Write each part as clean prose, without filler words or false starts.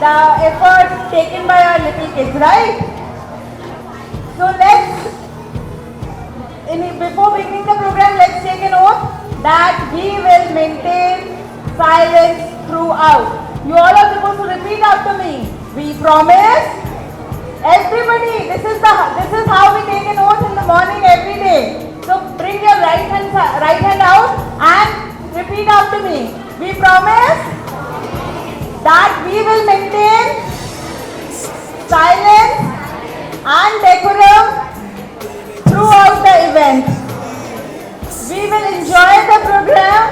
the effort taken by our little kids, right? So before beginning the program, let's take an oath that we will maintain silence throughout. You all are supposed to repeat after me. We promise. Everybody, this is how we take an oath in the morning every day. So bring your right hand out and repeat after me. We promise that we will maintain silence and decorum throughout the event. We will enjoy the program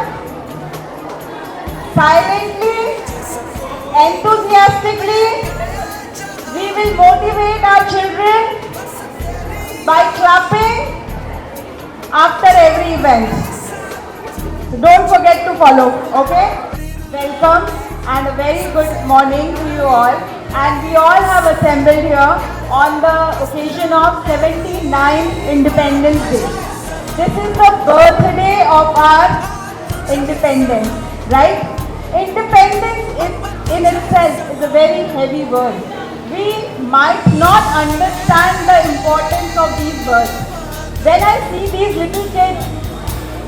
silently, enthusiastically. We will motivate our children by clapping after every event. So don't forget to follow, okay? Welcome and a very good morning to you all. And we all have assembled here on the occasion of 79th Independence Day. This is the birthday of our independence, right? Independence in itself is a very heavy word. We might not understand the importance of these words. When I see these little kids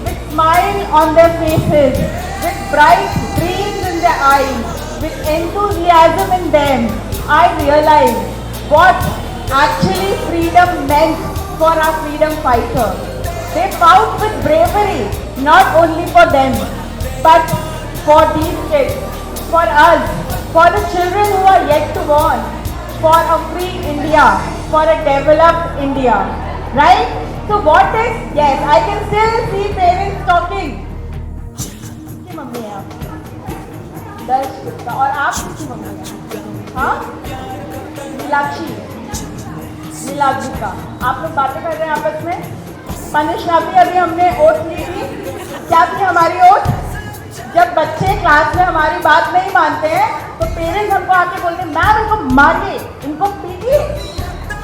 with smile on their faces, with bright dreams in their eyes, with enthusiasm in them, I realize what actually freedom meant for our freedom fighters. They fought with bravery, not only for them, but for these kids, for us, for the children who are yet to born, for a free India, for a developed India, right? So what is, yes, I can still see parents talking. किसकी mummy है आप? दर्श गुप्ता और आप किसकी mummy हैं? हाँ? नीलाक्षी का। आप लोग बातें कर रहे हैं आपस में? मनीषा भी अभी हमने ओथ ली थी। क्या थी हमारी ओथ? जब बच्चे क्लास में हमारी बात नहीं मानते हैं तो पेरेंट्स हमको आके बोलते हैं मैम इनको मारिए, इनको पीटिए,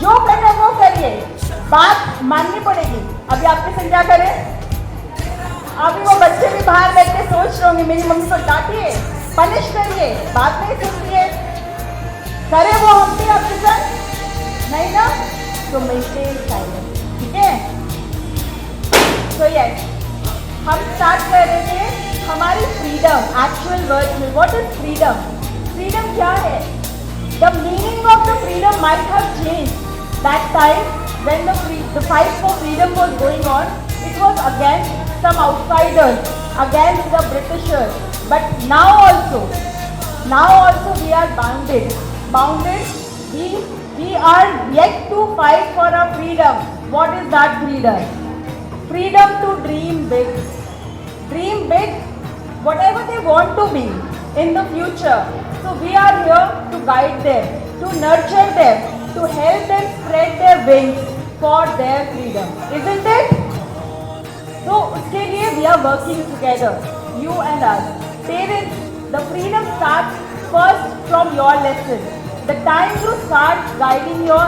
जो करना वो करिए, बात माननी पड़ेगी। अभी आपके संग क्या करें? अभी वो बच्चे भी बाहर बैठ के सोच रहे होंगे मेरी मम्मी को डांटिए, पनिश करिए, बात नहीं सुनती है, करे वो हम भी आपके संग नहीं ना, तो मेंटेन साइलेंस, ठीक है? तो यस, हम स्टार्ट कर रहे थे हमारी फ्रीडम एक्चुअल वर्ड में। What is freedom? फ्रीडम क्या है? The meaning of the freedom might have changed that time when the fight for freedom was going on. It was against some outsiders, against the Britishers. But now also we are bounded. We are yet to fight for our freedom. What is that freedom? Freedom to dream big. Dream big, whatever they want to be in the future. So we are here to guide them, to nurture them, to help them spread their wings for their freedom. Isn't it? So uske liye we are working together, you and us. Parents, the freedom starts first from your lesson. The time you start guiding your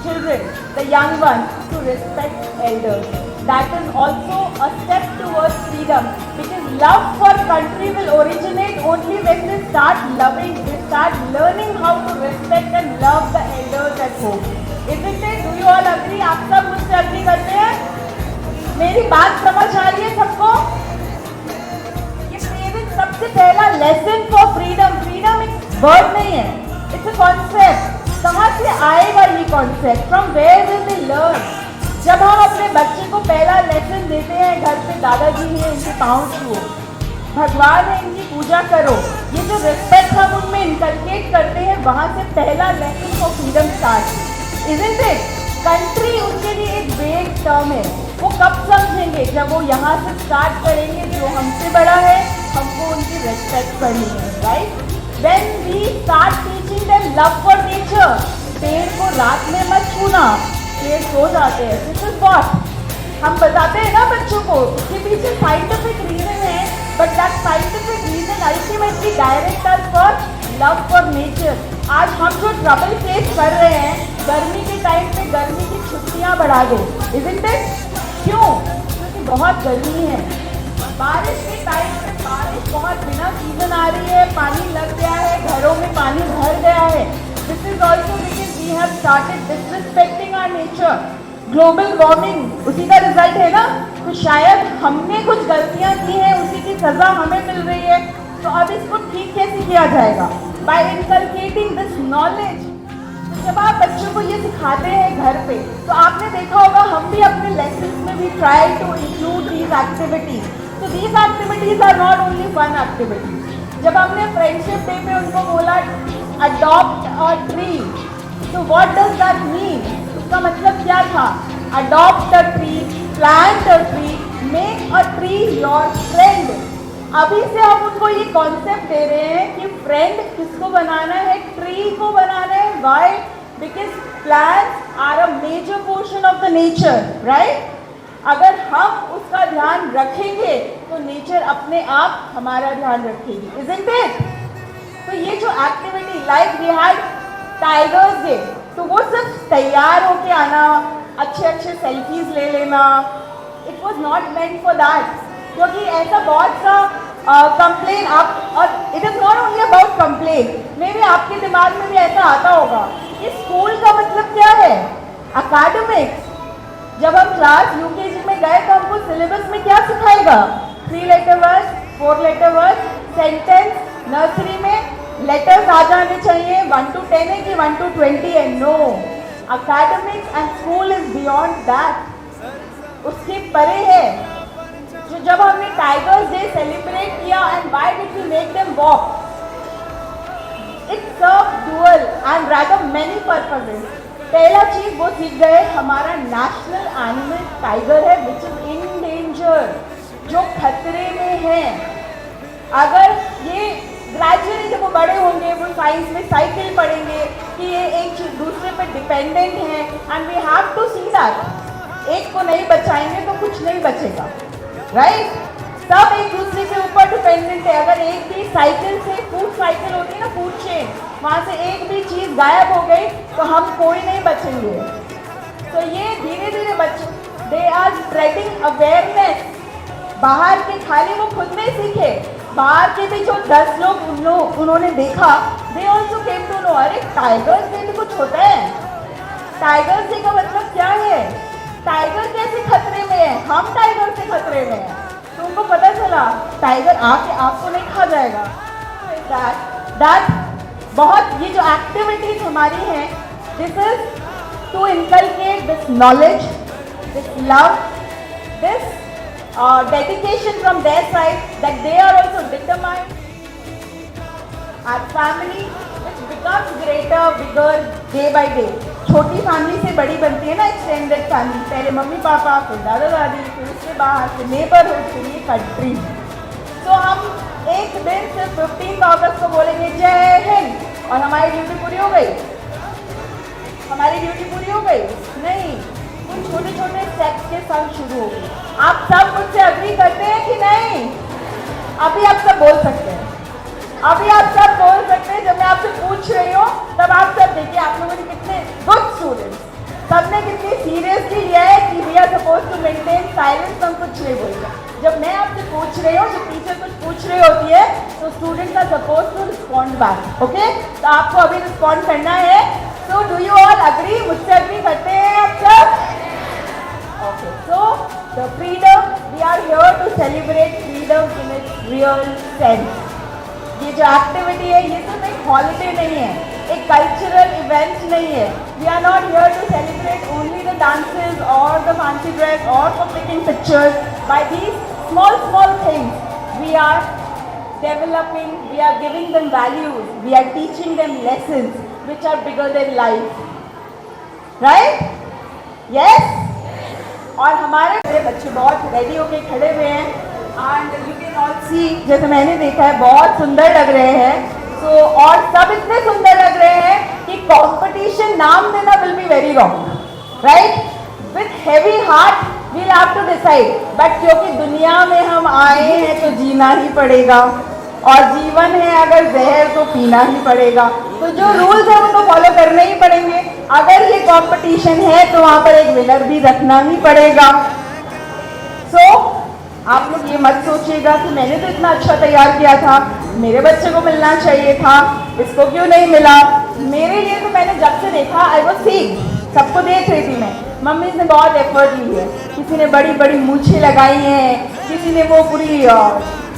children, the young ones, to respect elders. That is also a step towards freedom, because love for country will originate only when they start loving, they start learning how to respect and love the elders at home. Isn't it? Do you all agree? आप सब मुझसे agree करते हैं? मेरी बात समझ आ रही है सबको? ये पेरेंट्स सबसे पहला lesson for freedom. Freedom एक word नहीं है, it's a concept. कहाँ से आएगा ये concept? From where will they learn? जब हम अपने बच्चे को पहला लेसन देते हैं घर पे, दादाजी हैं इनके पाँव छुओ, भगवान है इनकी पूजा करो, ये जो रिस्पेक्ट हम उनमें इनकलकेट करते हैं, वहाँ से पहला lesson for freedom start. Isn't it? Country उनके लिए एक वेग टर्म है। वो कब समझेंगे? जब वो यहाँ से स्टार्ट करेंगे, जो हमसे बड़ा है हमको उनकी रिस्पेक्ट करनी है, right? When we start teaching them love for nature, पेड़ को रात में मत छूना, पेड़ सो जाते हैं। दिस इज व्हाट हम बताते हैं ना बच्चों को, उसके पीछे साइंटिफिक रीजन है, but that scientific reason ultimately direct us for love for nature. आज हम जो ट्रबल फेस कर रहे हैं, गर्मी के टाइम पे गर्मी की छुट्टियां बढ़ा दो, इज़न्ट इट? क्यों? क्योंकि बहुत गर्मी है। बारिश के टाइम पे बारिश बहुत बिना सीजन आ रही है, पानी लग गया है, घरों में पानी भर गया है, this is also because we have started disrespecting our nature. Global warming उसी का रिजल्ट है ना। तो शायद हमने कुछ गलतियां की हैं, उसी की सजा हमें मिल रही है। तो अब इसको ठीक कैसे किया जाएगा? By inculcating this knowledge. तो जब आप बच्चों को ये सिखाते हैं घर पे, तो आपने देखा होगा हम भी अपने लेसन में भी try to include these activities. तो these activities are not only fun activities. जब हमने फ्रेंडशिप डे पे उनको बोला अडॉप्ट अ ट्री, तो व्हाट डज दैट मीन? उसका मतलब क्या था? Adopt a tree, plant a tree, make a tree your friend. अभी से हम उनको ये कॉन्सेप्ट दे रहे हैं कि फ्रेंड किसको बनाना है? ट्री को बनाना है। Why? Because plants are a major portion of the nature, right? अगर हम उसका ध्यान रखेंगे तो नेचर अपने आप हमारा ध्यान रखेगी, इजंट इट? तो ये जो activity like we had tigers day, तो वो सिर्फ तैयार होके आना, अच्छे अच्छे सेल्फीज ले लेना, it was not meant for that. क्योंकि ऐसा बहुत सा कंप्लेन आप, और it is not only about complain, may be आपके दिमाग में भी ऐसा आता होगा कि स्कूल का मतलब क्या है? अकेडमिक्स। जब हम क्लास यूकेजी में गए तो हमको सिलेबस में क्या सिखाएगा? 3 letter words, 4 letter words, sentence. Nursery में लेटर्स आ जाने चाहिए, 1 to 10 है कि 1 to 20 है? No, academics and school is beyond that, उसके परे है। जो जब हमने टाइगर्स डे सेलिब्रेट किया, and why did we make them walk? It serve dual and rather many purposes. पहला चीज वो सीख गए, हमारा नेशनल एनिमल टाइगर है विच इज इन डेंजर, जो खतरे में है। अगर ये ग्रेजुअली जब वो बड़े होंगे, वो साइंस में साइकिल पढ़ेंगे कि ये एक दूसरे पर डिपेंडेंट है, and we have to see that. एक को नहीं बचाएंगे तो कुछ नहीं बचेगा, राइट? सब एक दूसरे के ऊपर डिपेंडेंट है। अगर एक भी साइकिल से, फूड साइकिल होती है ना, फूड चेन, वहाँ से एक भी चीज़ गायब हो गई तो हम कोई नहीं बचेंगे। तो ये धीरे धीरे बच्चे, दे आर स्प्रेडिंग अवेयरनेस। बाहर के खाली वो खुद में सीखे, बाहर के भी जो 10 लोग उन्होंने देखा, they also came to know, अरे टाइगर्स डे भी कुछ होता है। टाइगर्स डे का मतलब क्या है? टाइगर कैसे खतरे में है? हम टाइगर से खतरे में हैं। तो उनको पता चला टाइगर आके आपको नहीं खा जाएगा। दैट बहुत, ये जो एक्टिविटीज हमारी हैं, this is to inculcate this knowledge, this love, this dedication from their side, that they are also determined. Our family which becomes greater, bigger day by day. छोटी फैमिली से बड़ी बनती है ना एक्सटेंडेड फैमिली, पहले mummy papa, फिर दादा दादी, फिर उसके बाहर, फिर नेबरहुड, फिर ये कंट्री। तो हम एक दिन सिर्फ 15 अगस्त को बोलेंगे जय हिंद और हमारी ड्यूटी पूरी हो गई? हमारी ड्यूटी पूरी हो गई? नहीं, कुछ छोटे छोटे स्टेप्स के साथ शुरू हो गई। आप सब मुझसे अग्री करते हैं कि नहीं? अभी आप सब बोल सकते हैं, अभी आप सब बोल सकते हैं। जब मैं आपसे पूछ रही हूँ तब आप सब देखिए, आप लोगों ने कितने गुड स्टूडेंट्स, सबने कितनी सीरियसली लिया है कि we are suppose to maintain silence, हम कुछ नहीं बोलेगा। जब मैं आपसे पूछ रही हूँ, जब टीचर कुछ पूछ रही होती है, तो students are suppose to respond back, okay? तो आपको अभी रिस्पॉन्ड करना है। So do you all agree? मुझसे अग्री करते हैं आप सब? Okay, so the freedom, we are here to celebrate freedom in its real sense. ये जो एक्टिविटी है, ये सिर्फ एक हॉलीडे नहीं है, एक कल्चरल इवेंट नहीं है। We are not here to celebrate only the dances or the fancy dress or for clicking pictures. By these small things, we are developing, we are giving them values, we are teaching them lessons which are bigger than life. Right? Yes? और हमारे बच्चे बहुत ready होके खड़े हुए हैं, and you can all सी, जैसे मैंने देखा है, बहुत सुंदर लग रहे हैं। सो और सब इतने सुंदर लग रहे हैं कि कंपटीशन नाम देना will be very wrong, right? With heavy heart we will have to decide, but क्योंकि दुनिया में हम आए हैं तो जीना ही पड़ेगा, और जीवन है अगर जहर तो पीना ही पड़ेगा। तो जो रूल्स है उनको फॉलो करने ही पड़ेंगे। अगर ये कंपटीशन है तो वहाँ पर एक विनर भी रखना ही पड़ेगा। सो आप लोग ये मत सोचिएगा कि मैंने तो इतना अच्छा तैयार किया था, मेरे बच्चे को मिलना चाहिए था, इसको क्यों नहीं मिला। मेरे लिए तो मैंने जब से देखा आई वाज सीइंग, सबको देख रही थी मैं, मम्मी ने बहुत एफर्ट ली है, किसी ने बड़ी बड़ी मूछें लगाई हैं, किसी ने वो पूरी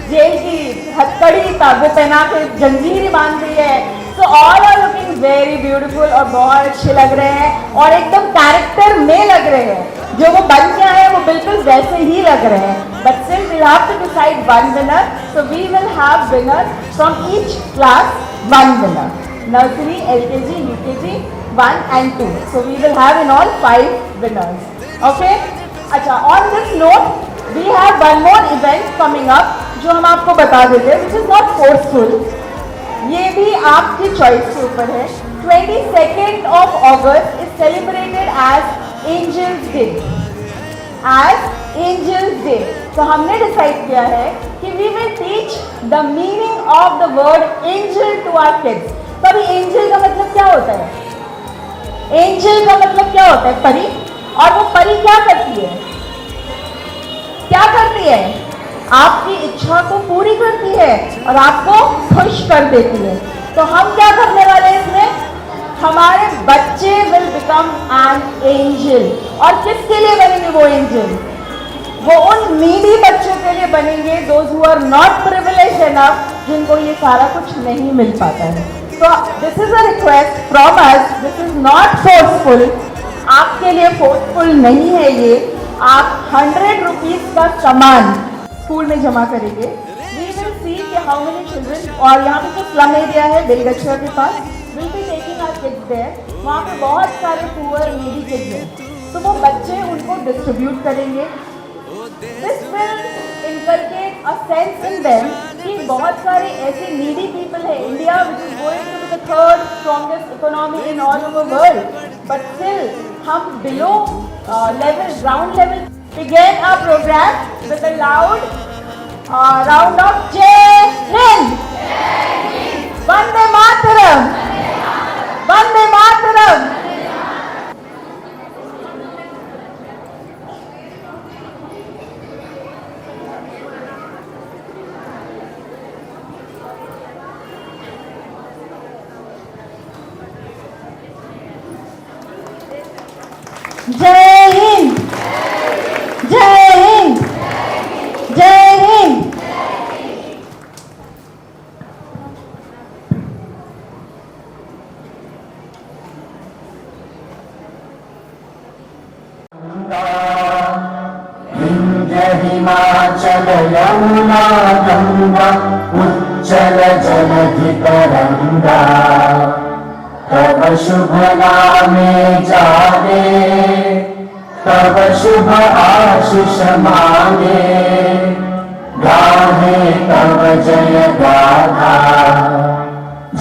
जेल की हथकड़ी वो पहना के जंजीर बांध दी है। So all are looking very beautiful और बहुत अच्छे लग रहे हैं और एकदम कैरेक्टर में लग रहे हैं, जो वो बन के आए हैं वो बिल्कुल वैसे ही लग रहे हैं। But still we have to decide one winner, so we will have winner from each class, one winner, nursery, LKG, UKG 1 and 2. So we will have in all 5 winners. Okay? अच्छा, on this note, we have one more event coming up जो हम आपको बता देते हैं, which is not forceful. ये भी आपकी चॉइस के ऊपर है। 22nd of August is celebrated as Angels Day. As Angels Day. तो हमने डिसाइड किया है कि we will teach the meaning of the word angel to our kids. तो अभी एंजल का मतलब क्या होता है? एंजल का मतलब क्या होता है? परी। और वो परी क्या करती है? क्या करती है? आपकी इच्छा को पूरी करती है और आपको खुश कर देती है। तो हम क्या करने वाले हैं इसमें? हमारे बच्चे विल बिकम एन एंजल। और किसके लिए बनेंगे वो एंजल? वो उन नीडी बच्चों के लिए बनेंगे, those who are not privileged enough, जिनको ये सारा कुछ नहीं मिल पाता है। तो this is a request from us, this is not forceful, आपके लिए फोर्सफुल नहीं है ये। आप 100 रुपीज का सामान स्कूल में जमा करेंगे। वी विल सी कि हाउ मेनी चिल्ड्रन, और यहाँ पे जो स्लम एरिया है बेलगछिया के पास, will be taking our kids there. वहाँ पे बहुत सारे पुअर नीडी किड्स हैं, तो वो बच्चे उनको डिस्ट्रीब्यूट करेंगे। This will inculcate a sense in them कि बहुत सारे ऐसे needy people है India, which is going to be the third strongest economy in all over world, but still हम below level, ground level, begin our program with a loud round of Jai Hind, Vande Mataram, Vande Mataram. जय हिंद, जय हिंद, जय हिंद। हिमाचल यमुना गंगा उज्जल जलधि तरंगा, तब शुभ नामे जागे, तब शुभ आशीष मांगे, गाहे तब जय गाथा।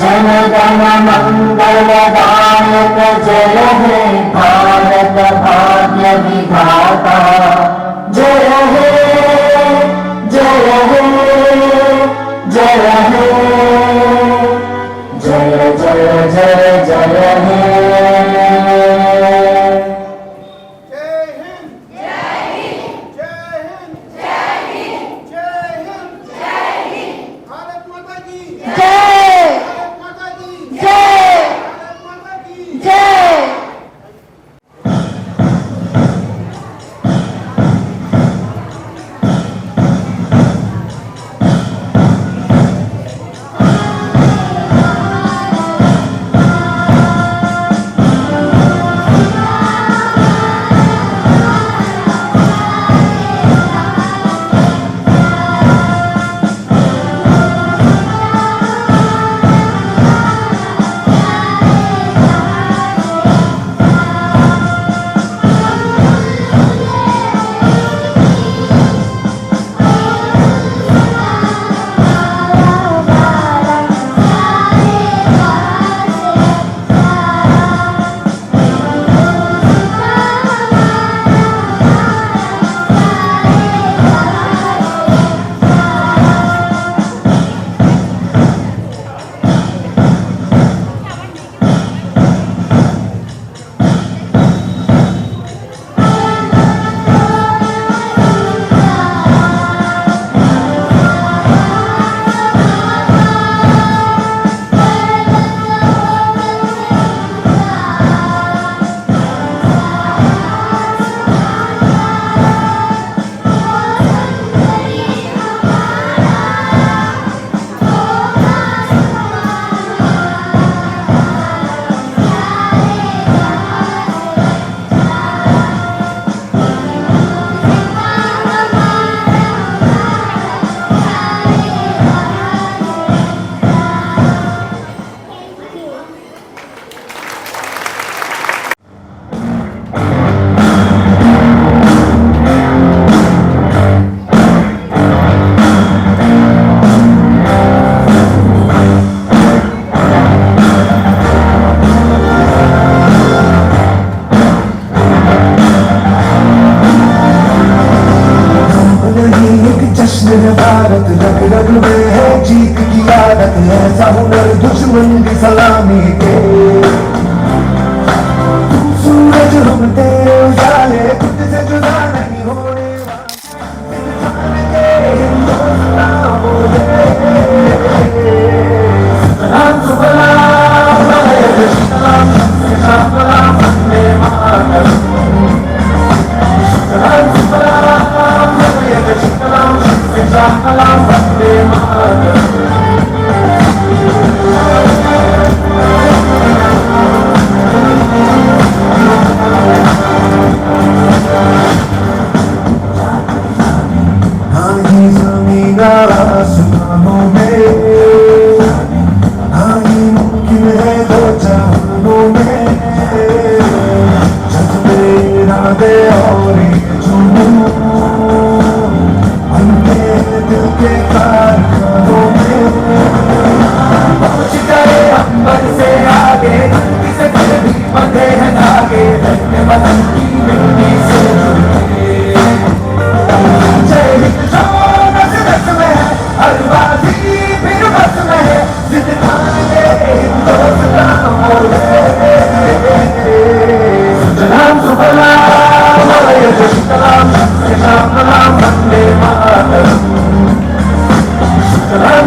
जन गण मंगल दायक जय हे भारत भाग्य विधाता। जय हे, जय हे, जय हे, जय जय जय जय हे। दुश्मन की सलामी के सूरज हम तेरे उजाले खुद से जुदा नहीं होने वाले हिंदुस्तान बोले सलाम सलाम सलाम सलाम वंदे मातरम सलाम सलाम सलाम वंदे मातरम आसमानों में हाँ ये मुमकिन है दो जहानों में जज्बे इरादे और ये जुनून बनते हैं दिल के कारखानों में पहुंच गए अंबर से आगे धरती से फिर भी बंधे हैं धागे रहने वतन की मिट्टी से जुड़े जय हिंद हर बाजी फिर बस में है जिद खाने हिंदुस्तान बोले सलाम सलाम सलाम सलाम वंदे मातरम सलाम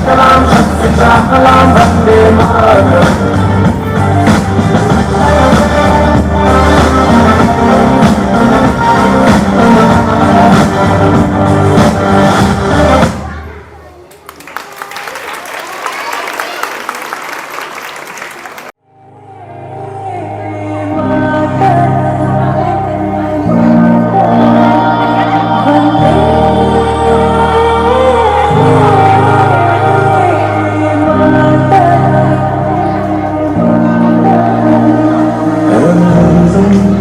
सलाम सलाम वंदे मातरम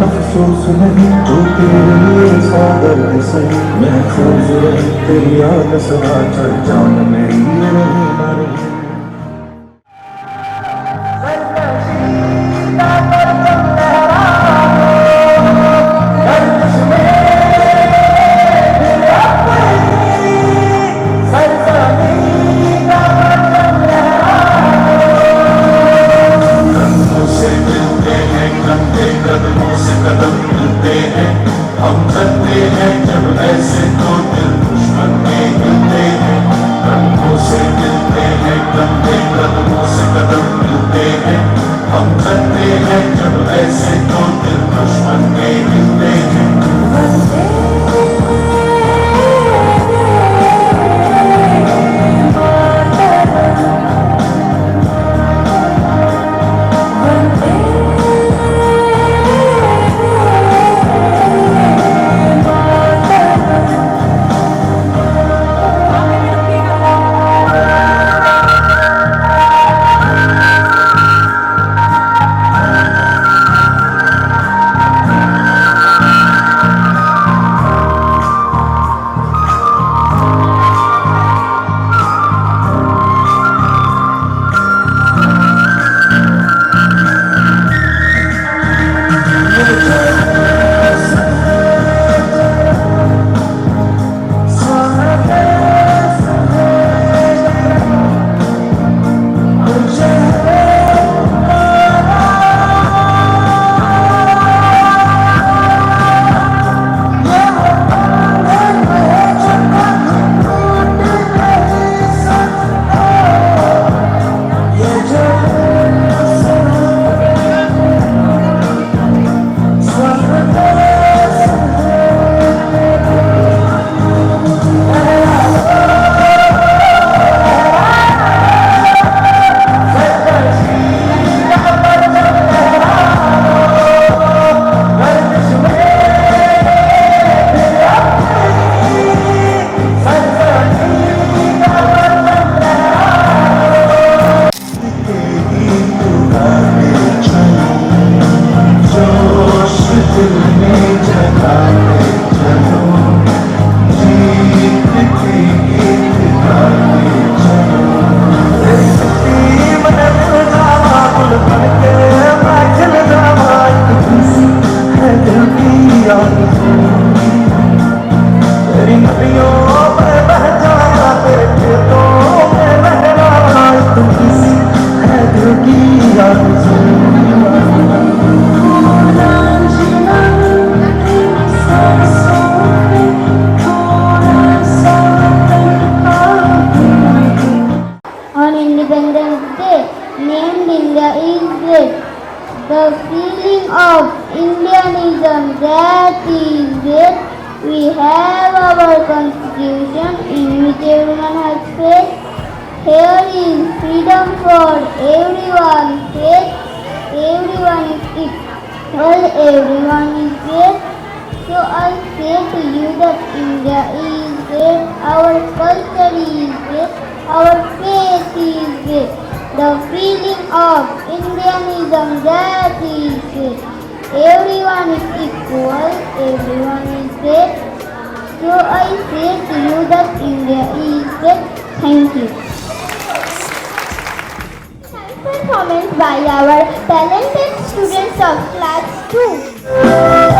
अफसोस नहीं जो तेरे लिए सागर सही महफूज रहे तेरी याद सदा चल जान मेरी रहे ना रहे हम चलते हैं जब ऐसे तो दिल दुश्मन में मिलते हैं कदमों से मिलते हैं कंधे कदमों से कदम मिलते हैं हम चलते हैं जब ऐसे तो दिल दुश्मन में मिलते हैं The feeling of Indianism that is that we have our constitution in which everyone has faith. Here is freedom for everyone. Faith, everyone is equal, everyone is great. So I say to you that India is great, our culture is great, our faith is great. The feeling of Indianism that is great. Everyone is equal, everyone is great. So I say to you that India is great. Thank you. Performance by our talented students of class 2.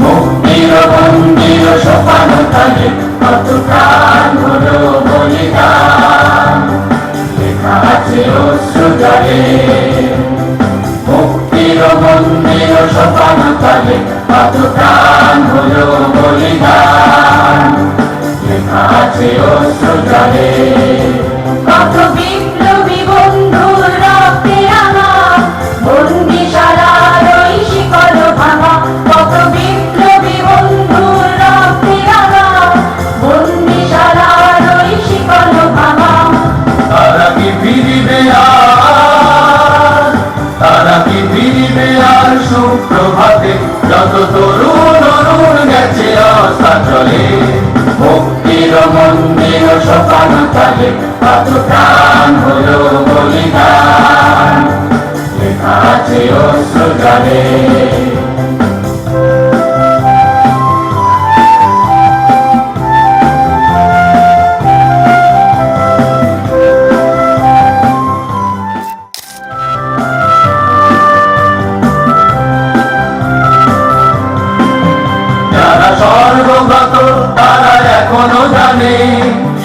মুক্তির মন্দির সোপান তলে কত প্রাণ হলো বলিদান লেখা আছে অশ্রু জলে মুক্তির মন্দির সোপান তলে কত প্রাণ হলো বলিদান লেখা আছে অশ্রু জলে কত বিপ্লবী বন্ধুর রক্তে রাঙা বন্দিশালার ওই শিকল ভাঙা কত বিপ্লবী বন্ধুর রক্তে রাঙা বন্দিশালার ওই শিকল ভাঙা তারা কি ফিরিবে আর তারা কি ফিরিবে আর সুপ্রভাতে যত তরুণ অরুণ গেছে অস্তাচলে মুক্তির মন্দির সোপান তলে কত প্রাণ হলো বলিদান লেখা আছে অশ্রু জলে যারা স্বর্গগত তারা এখনো জানে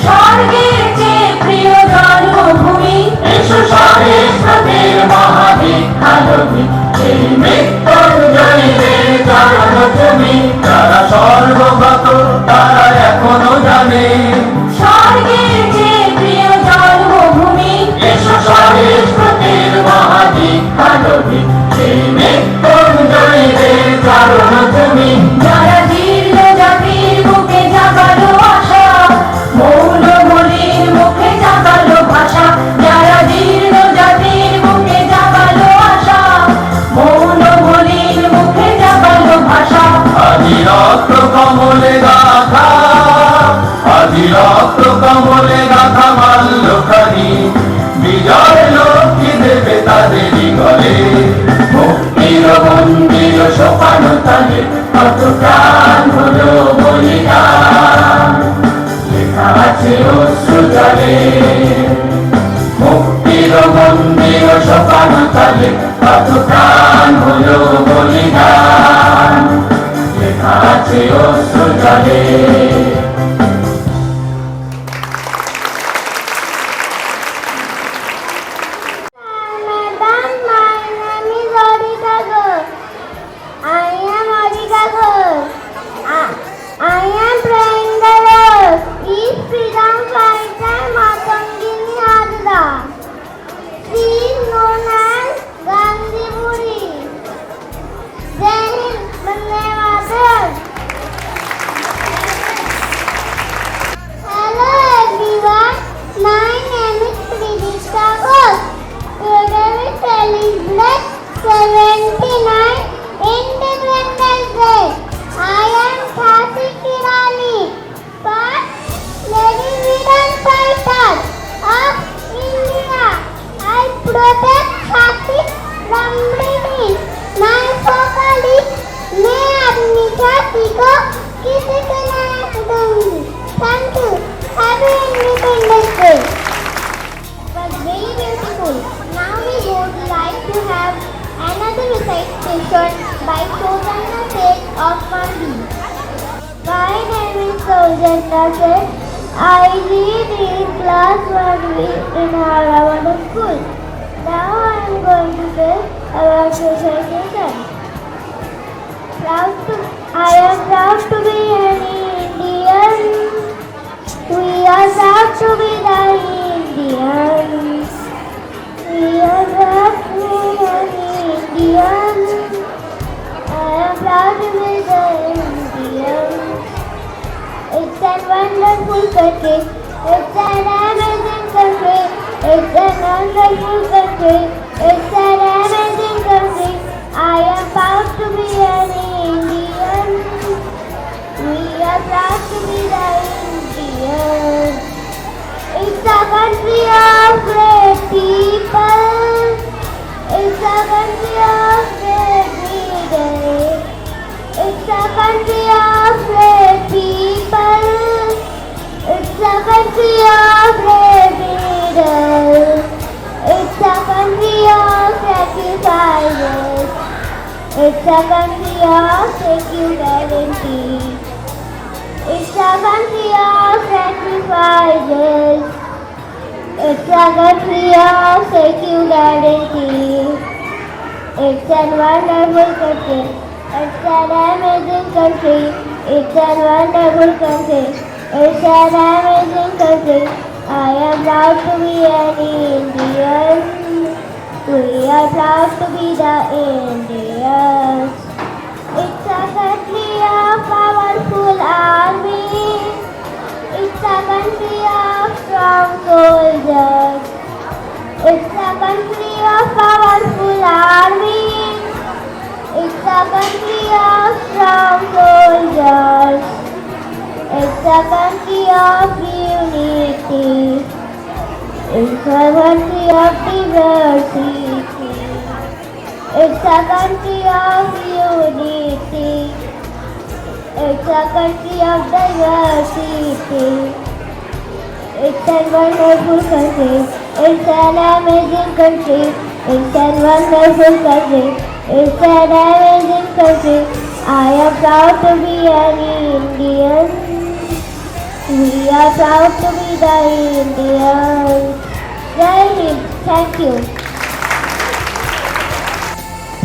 স্বর্গের চেয়ে প্রিয় জন্মভূমি এসো স্বদেশের মহাদীক্ষালোভী সেই মৃত্যুঞ্জয়ীদের চরণ তুমি যারা স্বর্গগত তারা এখনো জানে স্বর্গের চেয়ে প্রিয় জন্মভূমি এসো স্বদেশের মহাদীক্ষালোভী সেই মৃত্যুঞ্জয়ীদের চরণ তুমি যারা জীর্ণ জাতির বুকে জাগালো আশা মৌন বলির মুখে জাগালো ভাষা যারা জীর্ণ জাতির বুকে জাগালো আশা মৌন বলির মুখে জাগালো ভাষা আজি রক্ত কমলে গাথা আজি রক্ত কমলে গাথা মাল্যখানি বিজয় লক্ষ্মী দেবে তাদেরই গলে মুক্তির মন্দির সোপান তলে কত প্রাণ হলো বলিদান লেখা আছে অশ্রু জলে মুক্তির মন্দির সোপান তলে কত প্রাণ হলো বলিদান লেখা আছে অশ্রু জলে Madam, my name is Odika Ghose. I am Odika Ghose. I am playing the role. Is freedom fighter Matangini Hazra. She is known as Gandhi Buri. Jai Hind, Vande Mataram. Hello everyone, my name is Pridika Ghose. Today we celebrate 79 Independence Day. I am Khasi Kirani, first lady freedom fighter of India. I protect Khasi from British. My vocal is मैं अपनी छाती को किसी को ना दूंगी. Thank you. Happy Independence Day. Was very beautiful. Now we would like to have another recitation by Sojana Seth of Mandi. My name is Sojana Seth. I read in class 1B in Harawada school. Now I am going to say about recitation. I am proud to be an Indian. We are proud to be the Indians. We are proud to be an Indian. I am proud to be the Indian. It's a wonderful country. It's an amazing country. It's a wonderful country. It's an amazing country. I am proud to be an Indian. We are proud to be the Indians. It's a country of great people. It's a country of great leaders. It's a country of great people. It's a country of great leaders. It's a country of sacrifices. It's a country of security. It's a country of sacrifices. It's a country of security. It's a wonderful country. It's an amazing country. It's a wonderful country. It's an amazing country. I am proud to be an Indian. We are proud to be the Indians. It's a country of powerful army. It's a country of strong soldiers. It's a country of powerful army. It's a country of strong soldiers. It's a country of unity. It's a country of diversity. It's a country of unity. It's a country of diversity. It's a wonderful country. It's an amazing country. It's a wonderful country. It's an amazing country. I am proud to be an Indian. We are proud to be the Indians. Jai Hind. Thank you.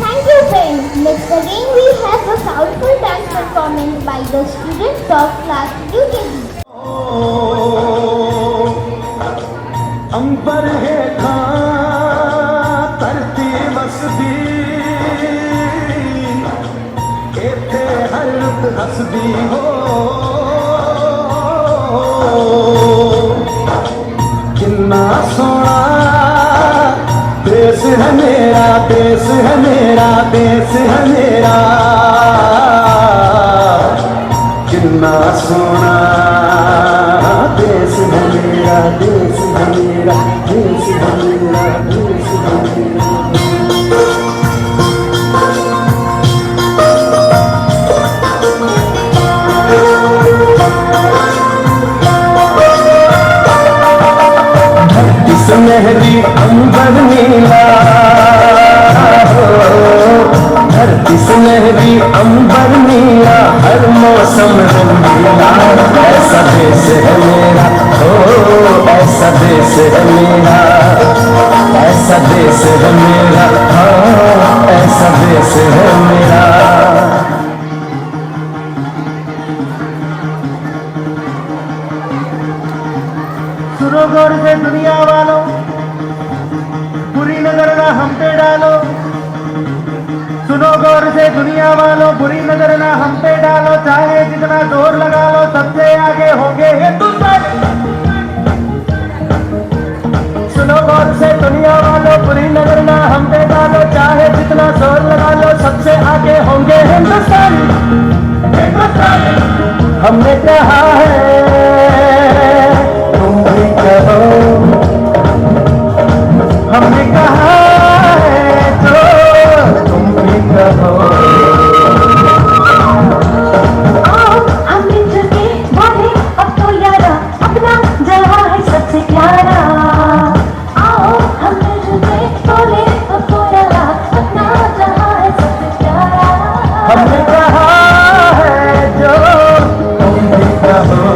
Thank you, friends. Next again we have a powerful dance performance by the students of class UKG. अंबर है धरती वसदी इत्थे हर रुत हसदी हो किन्ना सोना देश है मेरा देश है मेरा देश है मेरा किन्ना सोना देश है मेरा देश है मेरा देश है मेरा देश है मेरा सुनहरी अंबर नीला धरती सुनहरी अंबर नीला हर मौसम रंगीला ऐसा देश है मेरा ऐसा देश है मेरा ऐसा देश है मेरा हाँ ऐसा देश है मेरा सुनो गौर से दुनिया वालों बुरी नजर ना हम पे डालो सुनो गौर से दुनिया वालों बुरी नजर ना हम पे डालो चाहे जितना जोर लगा लो सबसे आगे होंगे हिंदुस्तानी सुनो गौर से दुनिया वालों बुरी नजर ना हम पे डालो चाहे जितना जोर लगा लो सबसे आगे होंगे हिंदुस्तानी हिंदुस्तानी हमने कहा है तुम भी कहो हमने कहा है तो तुम भी कहो आओ हम मिलजुल के बोले अब तो यारा अपना जहाँ है सबसे प्यारा आओ हम मिलजुल के बोले अब तो यारा अपना जहाँ है सबसे प्यारा हमने कहा है जो तुम भी कहो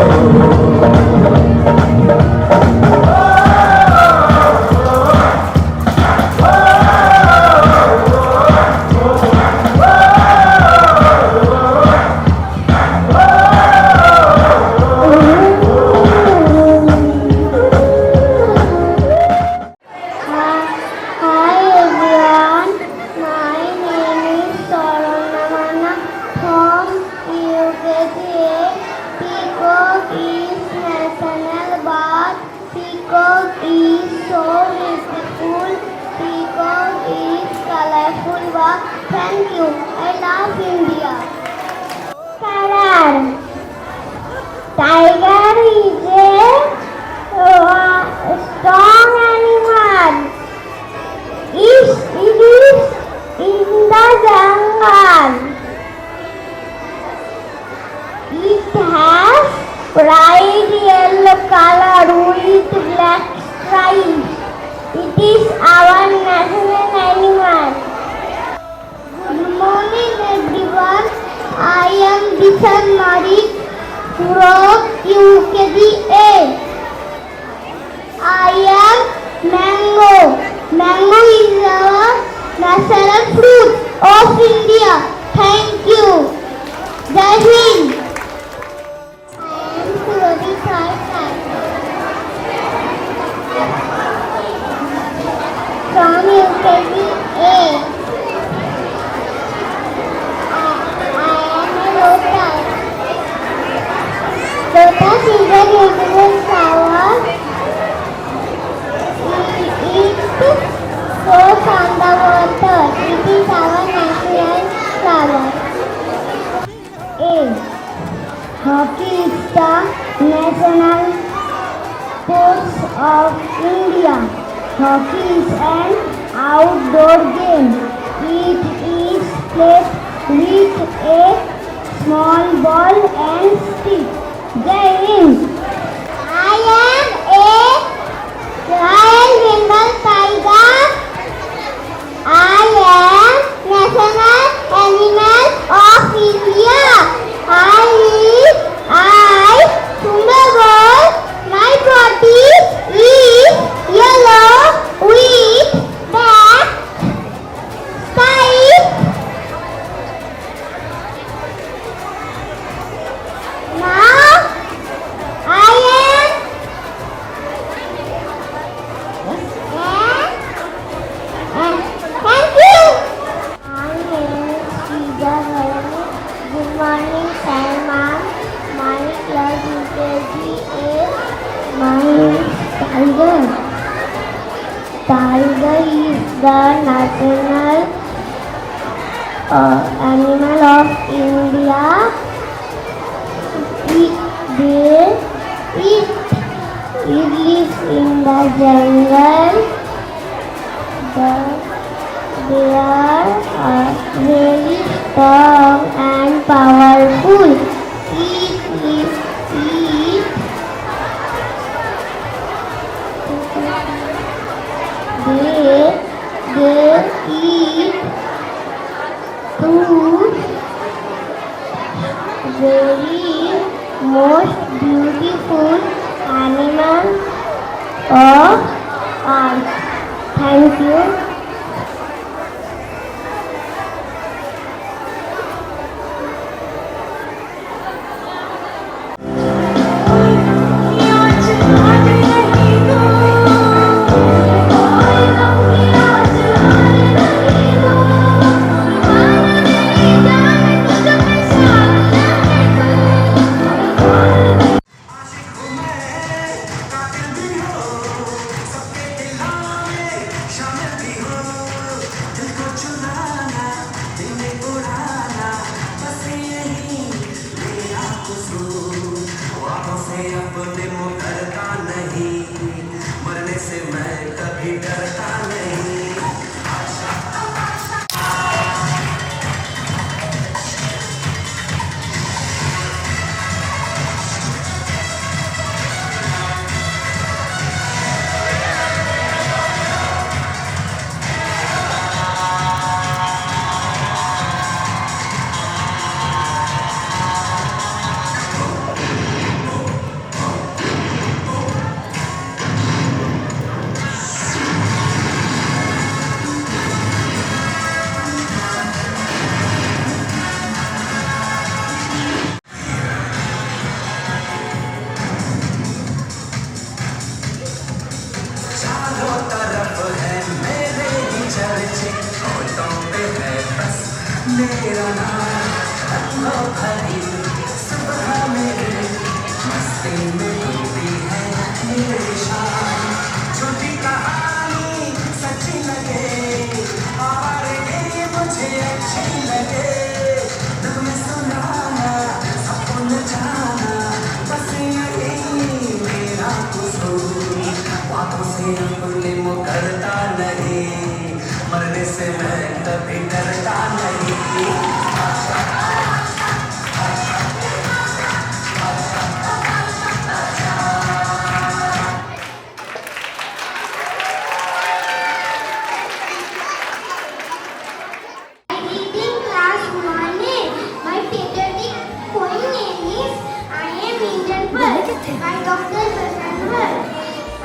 national fruit of India. Thank you. Jai Hind. I am Surati Sai. From UKG A. I am a lotus. Lotus is a beautiful flower. It grows on the water. It is our natural flower. A. Hockey is the national sports of India. Hockey is an outdoor game. It is played with a small ball and stick. Jai Hind. I am a Royal Bengal tiger. I am national animal of India. I Sundarbans. My body is yellow with black stripes. Now I am thank you. My name is Sridhar Varani. Good morning, sir, ma'am. My class UKG is my name is Tiger. Tiger is the national animal of India. It lives in the jungle. They are very strong and powerful. They eat fruit. Very most beautiful animal of earth. Thank you.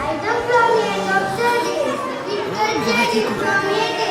I come from the end of studies. It was just from